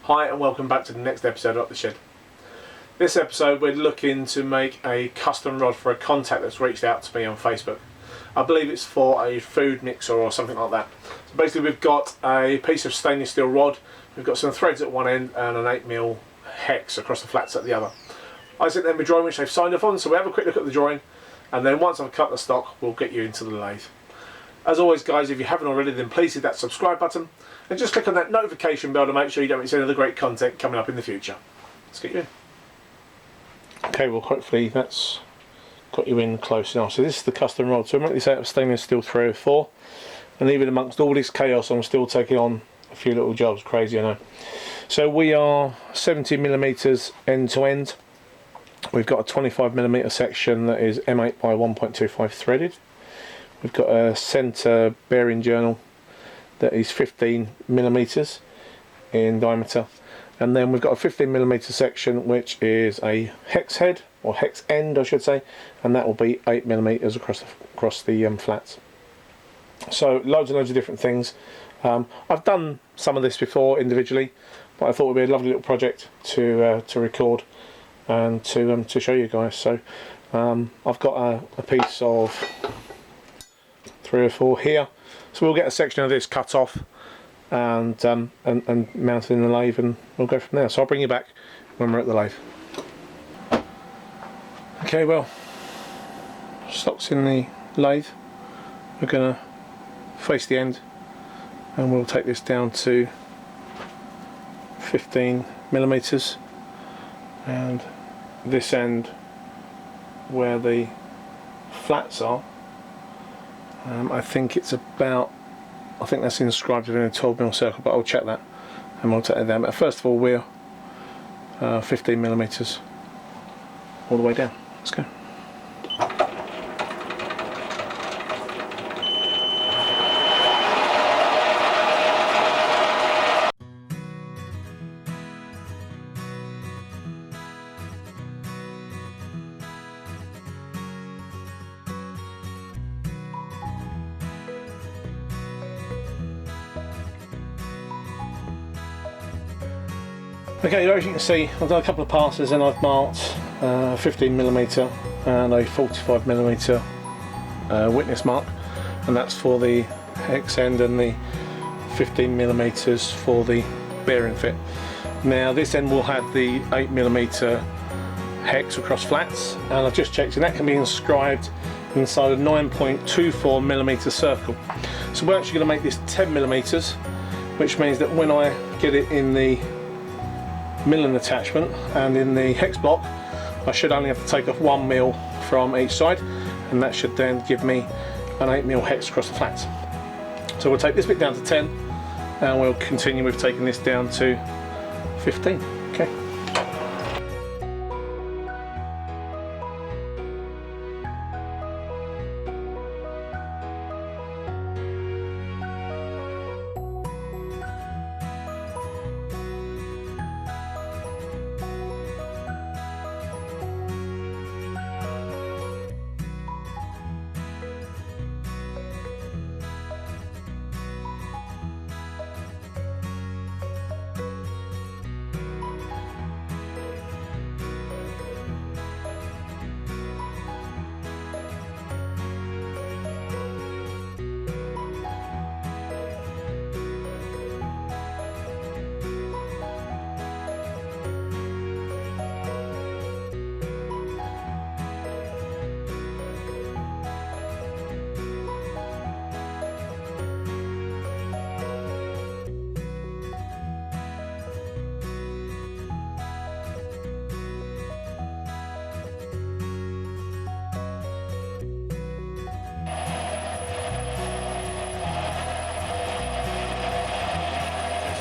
Hi and welcome back to the next episode of Up the Shed. This episode we're looking to make a custom rod for a contact that's reached out to me on Facebook. I believe it's for a food mixer or something like that. So basically we've got a piece of stainless steel rod, we've got some threads at one end and an 8mm hex across the flats at the other. I sent them a drawing which they've signed off on, so we'll have a quick look at the drawing and then once I've cut the stock we'll get you into the lathe. As always guys, if you haven't already then please hit that subscribe button and just click on that notification bell to make sure you don't miss any of the great content coming up in the future. Let's get you in. Okay, well hopefully that's got you in close enough. So this is the custom rod. So I'm making this out of stainless steel 304 and even amongst all this chaos I'm still taking on a few little jobs. Crazy I know. So we are 70mm end to end. We've got a 25mm section that is M8 by 1.25 threaded. We've got a centre bearing journal that is 15mm in diameter, and then we've got a 15mm section which is a hex head, or hex end I should say, and that will be 8mm across the flats. So loads and loads of different things. I've done some of this before individually, but I thought it would be a lovely little project to record and to show you guys. So I've got a piece of 304 here, so we'll get a section of this cut off and mounted in the lathe, and we'll go from there. So I'll bring you back when we're at the lathe. Okay, well, stock's in the lathe. We're going to face the end and we'll take this down to 15mm, and this end where the flats are, I think it's about, I think that's inscribed within a 12mm circle, but I'll check that and we'll take it down. But first of all we're 15mm all the way down. Let's go. Okay, as you can see I've done a couple of passes and I've marked 15mm and a 45mm witness mark, and that's for the hex end and the 15mm for the bearing fit. Now this end will have the 8mm hex across flats, and I've just checked and that can be inscribed inside a 9.24mm circle. So we're actually going to make this 10mm, which means that when I get it in the milling attachment and in the hex block I should only have to take off 1mm from each side, and that should then give me an 8mm hex across the flats. So we'll take this bit down to 10 and we'll continue with taking this down to 15. Okay.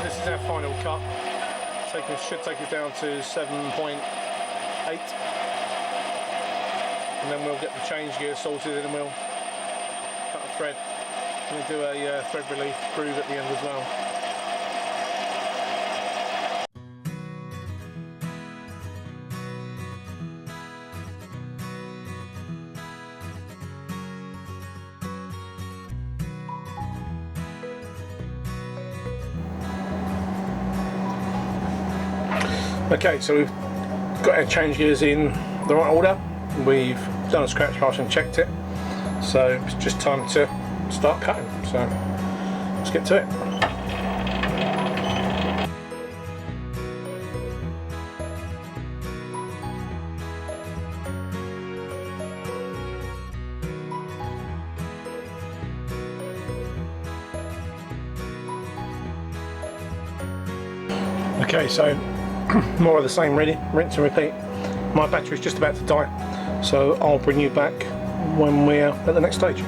This is our final cut. Should take us down to 7.8, and then we'll get the change gear sorted and we'll cut a thread and we'll do a thread relief groove at the end as well. Okay, so we've got our change gears in the right order. We've done a scratch pass and checked it, so it's just time to start cutting. So let's get to it. Okay, so more of the same really, rinse and repeat. My battery's just about to die, so I'll bring you back when we're at the next stage.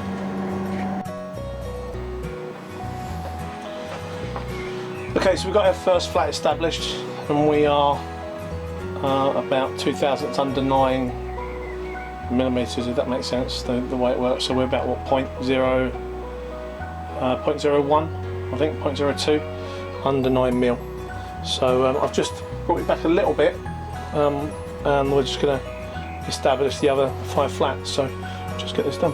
Okay, so we've got our first flat established, and we are about 2 thousandths under 9 millimeters, if that makes sense, the way it works. So we're about what, 0.01, I think, 0.02, under 9 mil. So I've just brought it back a little bit, and we're just going to establish the other 5 flats, so just get this done.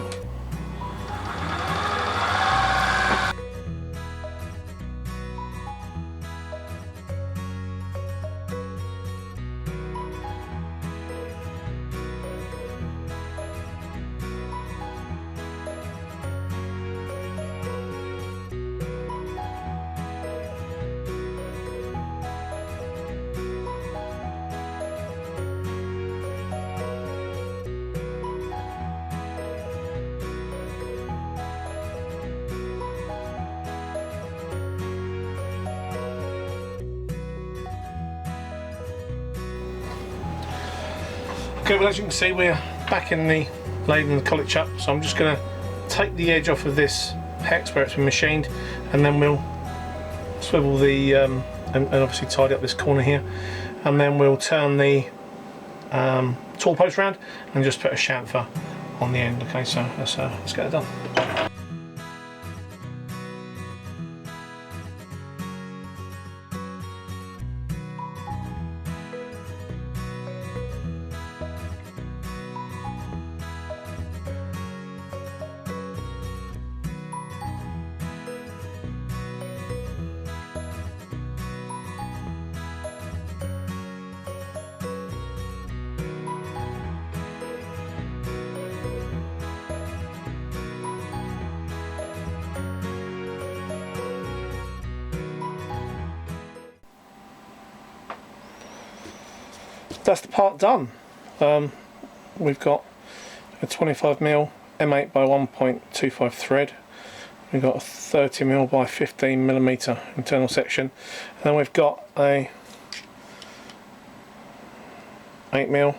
Okay, well, as you can see, we're back in the lathe and the collet chuck, so I'm just going to take the edge off of this hex where it's been machined, and then we'll swivel the and obviously tidy up this corner here, and then we'll turn the tool post round and just put a chamfer on the end. Okay, so let's get it done. That's the part done. We've got a 25mm M8 by 1.25 thread. We've got a 30mm by 15mm internal section, and then we've got a 8mm,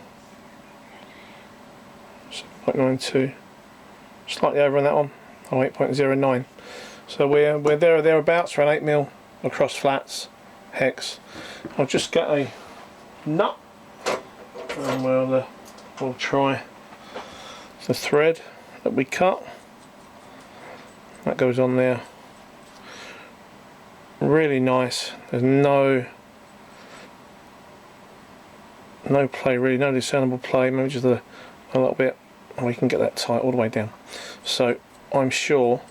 7.92, slightly over on that one, oh, 8.09. So we're there or thereabouts for an 8mm across flats hex. I'll just get a nut, and we'll try the thread that we cut. That goes on there. Really nice. There's no play really, no discernible play. Maybe just a little bit, and we can get that tight all the way down. So I'm sure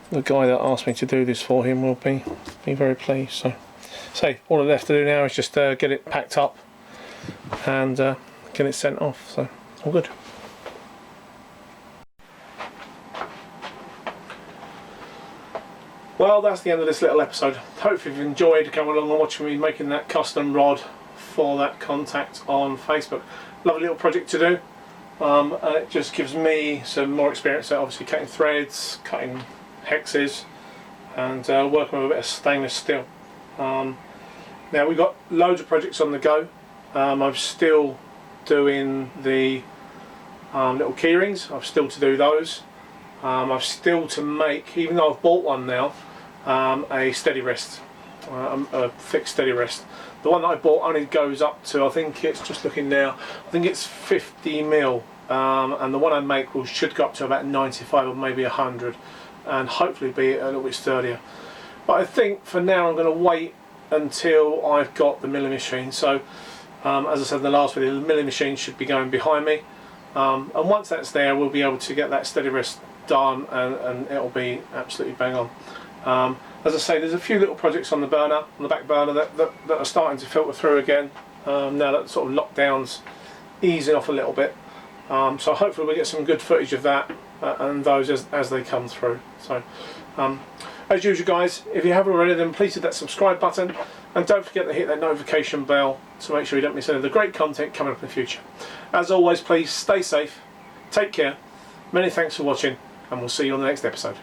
the guy that asked me to do this for him will be very pleased. So all that's left to do now is just get it packed up and get it sent off, so all good. Well, that's the end of this little episode. Hopefully you've enjoyed coming along and watching me making that custom rod for that contact on Facebook. Lovely little project to do. It just gives me some more experience at obviously cutting threads, cutting hexes, and working with a bit of stainless steel. Now we've got loads of projects on the go. I'm still doing the little keyrings. I've still to do those. I've still to make, even though I've bought one now, a steady rest, a fixed steady rest. The one that I bought only goes up to, I think it's just looking now, I think it's 50mm, and the one I make should go up to about 95 or maybe 100, and hopefully be a little bit sturdier. But I think for now I'm going to wait until I've got the milling machine. So as I said in the last video, the milling machine should be going behind me, and once that's there we'll be able to get that steady rest done, and it'll be absolutely bang on. As I say, there's a few little projects on the back burner that are starting to filter through again, now that sort of lockdown's easing off a little bit. So hopefully we'll get some good footage of that and those as they come through. So as usual guys, if you haven't already, then please hit that subscribe button, and don't forget to hit that notification bell to make sure you don't miss any of the great content coming up in the future. As always, please stay safe, take care, many thanks for watching, and we'll see you on the next episode.